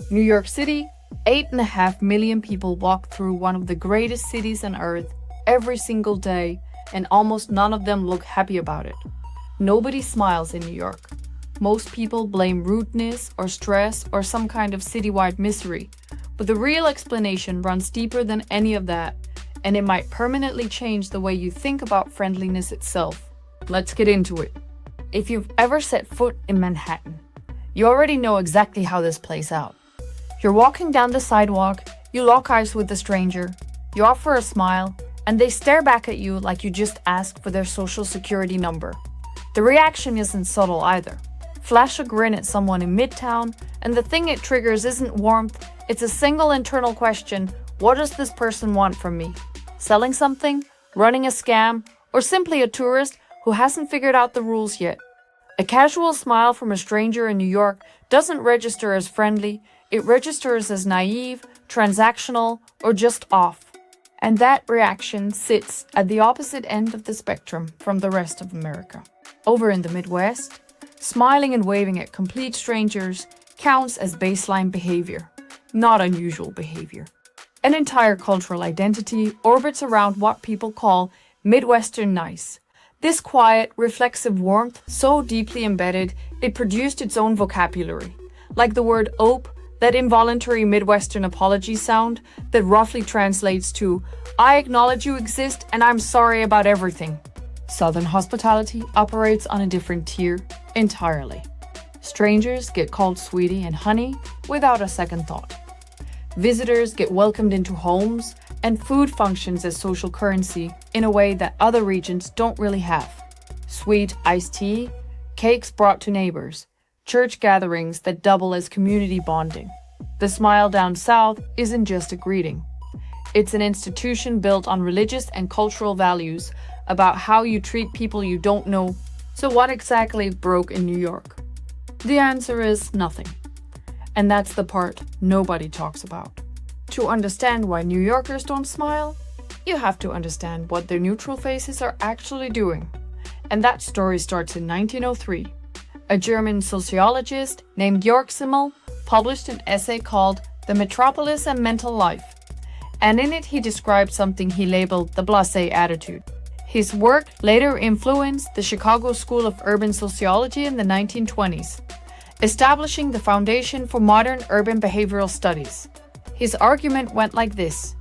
New York City, 8.5 million people walk through one of the greatest cities on earth every single day, and almost none of them look happy about it. Nobody smiles in New York. Most people blame rudeness or stress or some kind of citywide misery, but the real explanation runs deeper than any of that, and it might permanently change the way you think about friendliness itself. Let's get into it. If you've ever set foot in Manhattan, you already know exactly how this plays out. You're walking down the sidewalk, you lock eyes with a stranger, you offer a smile, and they stare back at you like you just asked for their social security number. The reaction isn't subtle either. Flash a grin at someone in Midtown, and the thing it triggers isn't warmth, it's a single internal question: what does this person want from me? Selling something? Running a scam? Or simply a tourist who hasn't figured out the rules yet? A casual smile from a stranger in New York doesn't register as friendly, it registers as naive, transactional, or just off. And that reaction sits at the opposite end of the spectrum from the rest of America. Over in the Midwest, smiling and waving at complete strangers counts as baseline behavior, not unusual behavior. An entire cultural identity orbits around what people call Midwestern nice. This quiet, reflexive warmth, so deeply embedded, it produced its own vocabulary, like the word ope, that involuntary Midwestern apology sound that roughly translates to, I acknowledge you exist and I'm sorry about everything. Southern hospitality operates on a different tier entirely. Strangers get called sweetie and honey without a second thought. Visitors get welcomed into homes, and food functions as social currency in a way that other regions don't really have. Sweet iced tea, cakes brought to neighbors, church gatherings that double as community bonding. The smile down south isn't just a greeting. It's an institution built on religious and cultural values about how you treat people you don't know. So what exactly broke in New York? The answer is nothing. And that's the part nobody talks about. To understand why New Yorkers don't smile, you have to understand what their neutral faces are actually doing. And that story starts in 1903. A German sociologist named Georg Simmel published an essay called The Metropolis and Mental Life. And in it he described something he labeled the blasé attitude. His work later influenced the Chicago School of Urban Sociology in the 1920s, establishing the foundation for modern urban behavioral studies. His argument went like this: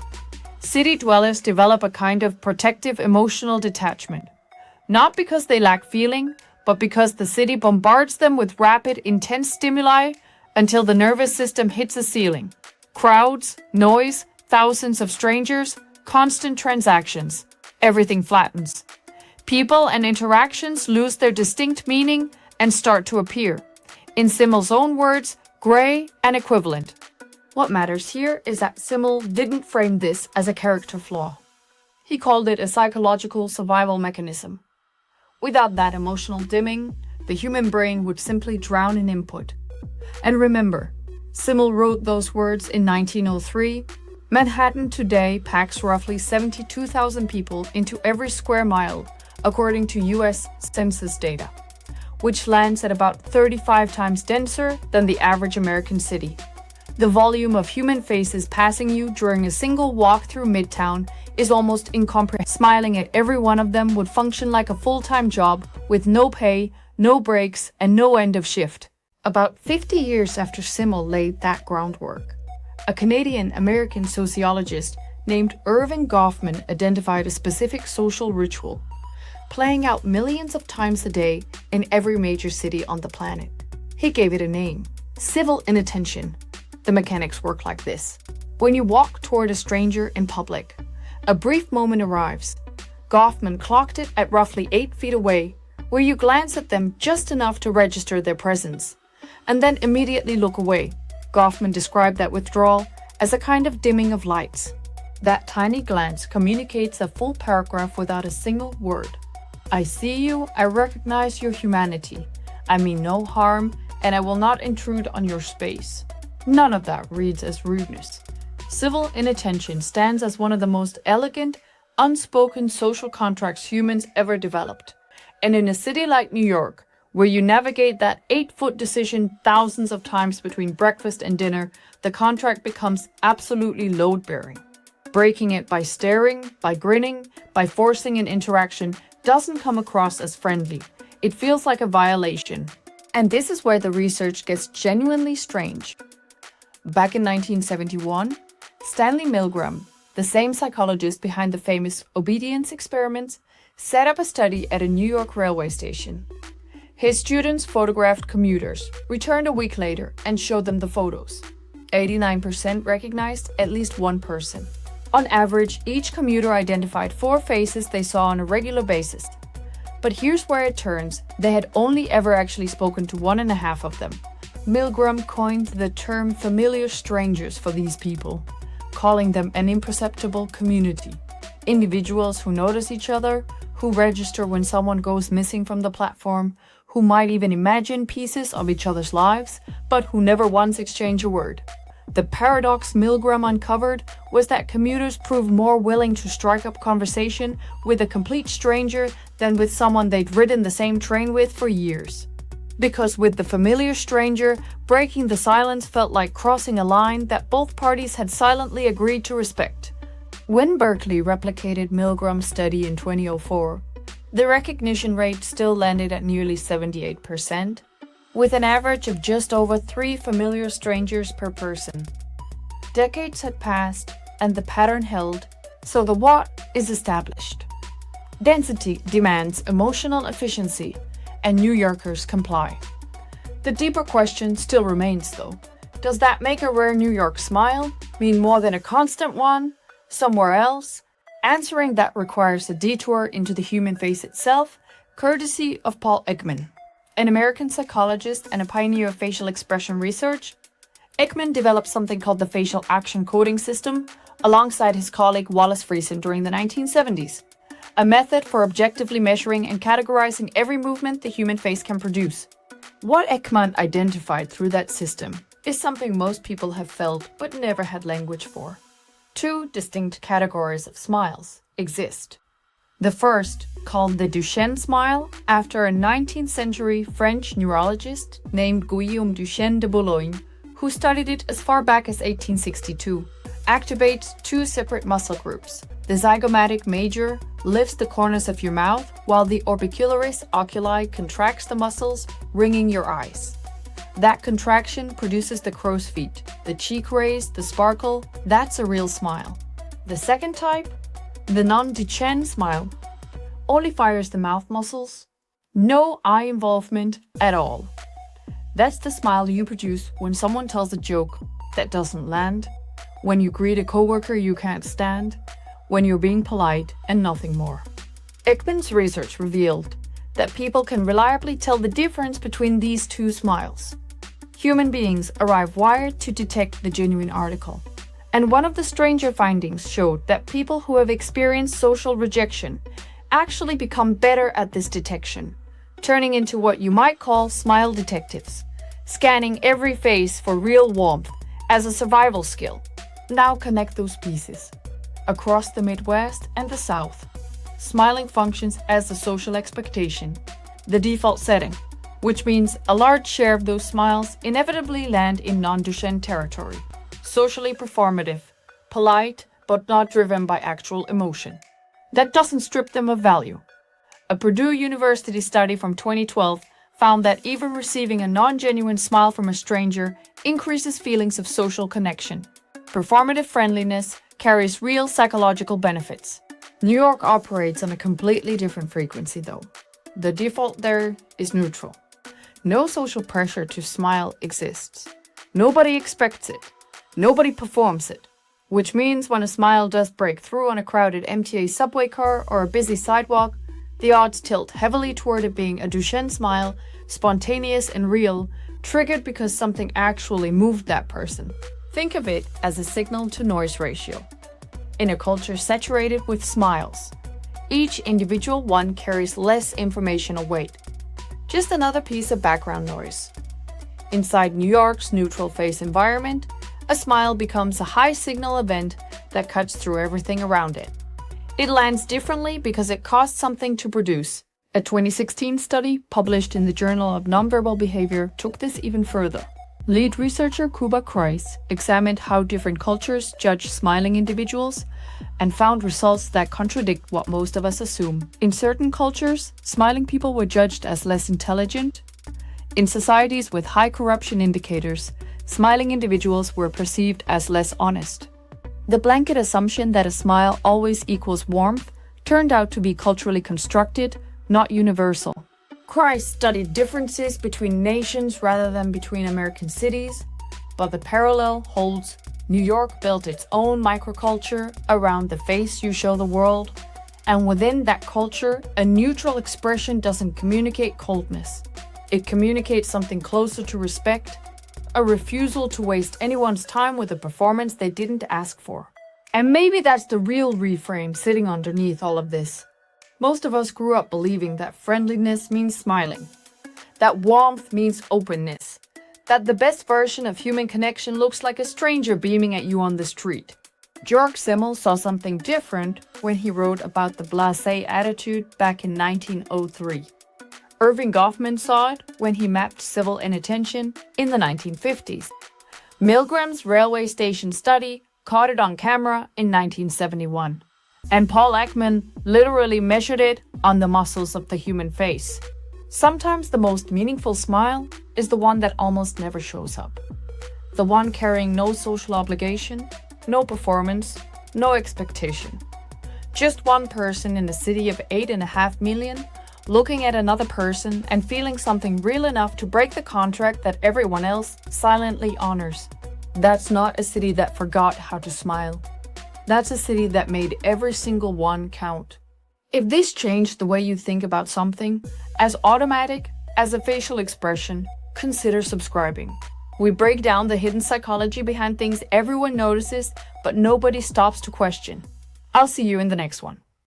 city dwellers develop a kind of protective emotional detachment, not because they lack feeling, but because the city bombards them with rapid, intense stimuli until the nervous system hits a ceiling. Crowds, noise, thousands of strangers, constant transactions. Everything flattens. People and interactions lose their distinct meaning and start to appear, in Simmel's own words, gray and equivalent. What matters here is that Simmel didn't frame this as a character flaw. He called it a psychological survival mechanism. Without that emotional dimming, the human brain would simply drown in input. And remember, Simmel wrote those words in 1903. Manhattan today packs roughly 72,000 people into every square mile, according to US Census data, which lands at about 35 times denser than the average American city. The volume of human faces passing you during a single walk through Midtown is almost incomprehensible. Smiling at every one of them would function like a full-time job with no pay, no breaks, and no end of shift. About 50 years after Simmel laid that groundwork, a Canadian-American sociologist named Irving Goffman identified a specific social ritual, playing out millions of times a day in every major city on the planet. He gave it a name: civil inattention. The mechanics work like this. When you walk toward a stranger in public, a brief moment arrives. Goffman clocked it at roughly 8 feet away, where you glance at them just enough to register their presence, and then immediately look away. Goffman described that withdrawal as a kind of dimming of lights. That tiny glance communicates a full paragraph without a single word. I see you, I recognize your humanity. I mean no harm, and I will not intrude on your space. None of that reads as rudeness. Civil inattention stands as one of the most elegant, unspoken social contracts humans ever developed. And in a city like New York, Where you navigate that 8-foot decision thousands of times between breakfast and dinner, the contract becomes absolutely load-bearing. Breaking it by staring, by grinning, by forcing an interaction doesn't come across as friendly. It feels like a violation. And this is where the research gets genuinely strange. Back in 1971, Stanley Milgram, the same psychologist behind the famous obedience experiments, set up a study at a New York railway station. His students photographed commuters, returned a week later, and showed them the photos. 89% recognized at least one person. On average, each commuter identified 4 faces they saw on a regular basis. But here's where it turns: they had only ever actually spoken to 1.5 of them. Milgram coined the term familiar strangers for these people, calling them an imperceptible community. Individuals who notice each other, who register when someone goes missing from the platform, who might even imagine pieces of each other's lives, but who never once exchange a word. The paradox Milgram uncovered was that commuters proved more willing to strike up conversation with a complete stranger than with someone they'd ridden the same train with for years. Because with the familiar stranger, breaking the silence felt like crossing a line that both parties had silently agreed to respect. When Berkeley replicated Milgram's study in 2004, the recognition rate still landed at nearly 78%, with an average of just over 3 familiar strangers per person. Decades had passed, and the pattern held, so the what is established. Density demands emotional efficiency, and New Yorkers comply. The deeper question still remains, though. Does that make a rare New York smile mean more than a constant one somewhere else? Answering that requires a detour into the human face itself, courtesy of Paul Ekman, an American psychologist and a pioneer of facial expression research. Ekman developed something called the facial action coding system alongside his colleague Wallace Friesen during the 1970s, a method for objectively measuring and categorizing every movement the human face can produce. What Ekman identified through that system is something most people have felt but never had language for. 2 distinct categories of smiles exist. The first, called the Duchenne smile, after a 19th century French neurologist named Guillaume Duchenne de Boulogne, who studied it as far back as 1862, activates 2 separate muscle groups. The zygomatic major lifts the corners of your mouth, while the orbicularis oculi contracts the muscles, ringing your eyes. That contraction produces the crow's feet, the cheek raise, the sparkle. That's a real smile. The second type, the non-Duchenne smile, only fires the mouth muscles, no eye involvement at all. That's the smile you produce when someone tells a joke that doesn't land, when you greet a coworker you can't stand, when you're being polite and nothing more. Ekman's research revealed that people can reliably tell the difference between these 2 smiles. Human beings arrive wired to detect the genuine article. And one of the stranger findings showed that people who have experienced social rejection actually become better at this detection, turning into what you might call smile detectives, scanning every face for real warmth as a survival skill. Now connect those pieces. Across the Midwest and the South, smiling functions as a social expectation, the default setting, which means a large share of those smiles inevitably land in non-Duchenne territory, socially performative, polite, but not driven by actual emotion. That doesn't strip them of value. A Purdue University study from 2012 found that even receiving a non-genuine smile from a stranger increases feelings of social connection. Performative friendliness carries real psychological benefits. New York operates on a completely different frequency, though. The default there is neutral. No social pressure to smile exists. Nobody expects it. Nobody performs it. Which means when a smile does break through on a crowded MTA subway car or a busy sidewalk, the odds tilt heavily toward it being a Duchenne smile, spontaneous and real, triggered because something actually moved that person. Think of it as a signal-to-noise ratio. In a culture saturated with smiles, each individual one carries less informational weight. Just another piece of background noise. Inside New York's neutral face environment, a smile becomes a high-signal event that cuts through everything around it. It lands differently because it costs something to produce, A 2016 study published in the Journal of Nonverbal Behavior took this even further. Lead researcher Kuba Kreis examined how different cultures judge smiling individuals and found results that contradict what most of us assume. In certain cultures, smiling people were judged as less intelligent. In societies with high corruption indicators, smiling individuals were perceived as less honest. The blanket assumption that a smile always equals warmth turned out to be culturally constructed, not universal. Kreis studied differences between nations rather than between American cities, but the parallel holds. New York built its own microculture around the face you show the world, and within that culture, a neutral expression doesn't communicate coldness. It communicates something closer to respect, a refusal to waste anyone's time with a performance they didn't ask for. And maybe that's the real reframe sitting underneath all of this. Most of us grew up believing that friendliness means smiling, that warmth means openness, that the best version of human connection looks like a stranger beaming at you on the street. Georg Simmel saw something different when he wrote about the blasé attitude back in 1903. Irving Goffman saw it when he mapped civil inattention in the 1950s. Milgram's railway station study caught it on camera in 1971. And Paul Ekman literally measured it on the muscles of the human face. Sometimes the most meaningful smile is the one that almost never shows up. The one carrying no social obligation, no performance, no expectation. Just one person in a city of 8.5 million looking at another person and feeling something real enough to break the contract that everyone else silently honors. That's not a city that forgot how to smile. That's a city that made every single one count. If this changed the way you think about something, as automatic as a facial expression, consider subscribing. We break down the hidden psychology behind things everyone notices, but nobody stops to question. I'll see you in the next one.